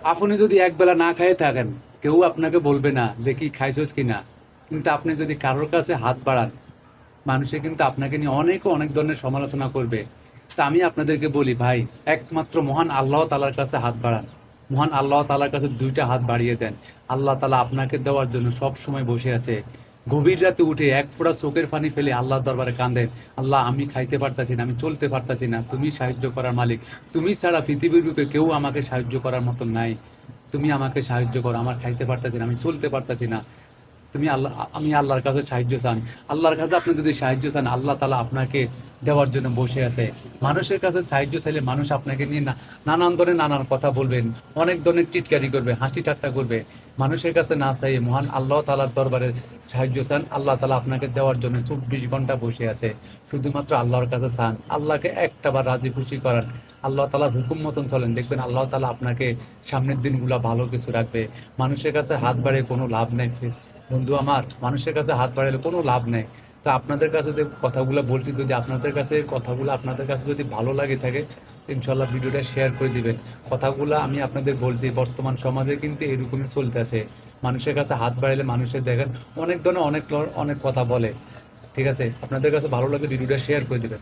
আপনি যদি একবেলা না খেয়ে থাকেন, কেউ আপনাকে বলবে না দেখি খাইছস কিনা। কিন্তু আপনি যদি কারোর কাছে হাত বাড়ান, মানুষে কিন্তু আপনাকে নিয়ে অনেক অনেক ধরনের সমালোচনা করবে। তা আমি আপনাদেরকে বলি ভাই, একমাত্র মহান আল্লাহ তাআলার কাছে হাত বাড়ান। মহান আল্লাহ তাআলার কাছে দুইটা হাত বাড়িয়ে দেন। আল্লাহ তাআলা আপনাকে দেওয়ার জন্য সব সময় বসে আছে। গভীর রাতে উঠে এক ফোঁটা চোখের পানি ফেলে আল্লাহর দরবারে কাঁদেন, আল্লাহ আমি খাইতে পারতাছি না, আমি চলতে পারতাছি না, তুমি সাহায্য করার মালিক। তুমি ছাড়া পৃথিবীর বুকে কেউ আমাকে সাহায্য করার মতো নাই। তুমি আমাকে সাহায্য করো, আমার খাইতে পারতাছি না, আমি চলতে পারতাছি না। তুমি আল্লাহ, আমি আল্লাহর কাছে সাহায্য চান। আল্লাহর কাছে আপনি যদি সাহায্য চান, আল্লাহ তাআলা আপনাকে দেওয়ার জন্য বসে আছে। মানুষের কাছে সাহায্য চাইলে মানুষ আপনাকে নিয়ে নানান ধরনের নানান কথা বলবেন, অনেক ধরনের টিটকারি করবে, হাসি ঠাট্টা করবে। মানুষের কাছে না চাইয়ে মহান আল্লাহ তাআলার দরবারে সাহায্য চান, আল্লাহ তাআলা আপনাকে দেওয়ার জন্য 24 ঘন্টা বসে আছে। শুধুমাত্র আল্লাহর কাছে চান, আল্লাহকে একটাবার রাজি খুশি করান, আল্লাহ তাআলার হুকুম মতন চলেন, দেখবেন আল্লাহ তাআলা আপনাকে সামনের দিনগুলো ভালো কিছু রাখবে। মানুষের কাছে হাত বাড়িয়ে কোনো লাভ নেই বন্ধু আমার, মানুষের কাছে হাত বাড়ালে কোনো লাভ নেই। তো আপনাদের কাছে যে কথাগুলো বলছি, যদি আপনাদের কাছে কথাগুলো আপনাদের কাছে যদি ভালো লাগে থাকে, তো ইনশাল্লাহ ভিডিওটা শেয়ার করে দিবেন। কথাগুলো আমি আপনাদের বলছি, বর্তমান সমাজে কিন্তু এরকমই চলতেছে। মানুষের কাছে হাত বাড়ালে মানুষের দেখেন অনেক ধরনের অনেক অনেক কথা বলে। ঠিক আছে, আপনাদের কাছে ভালো লাগে ভিডিওটা শেয়ার করে দিবেন।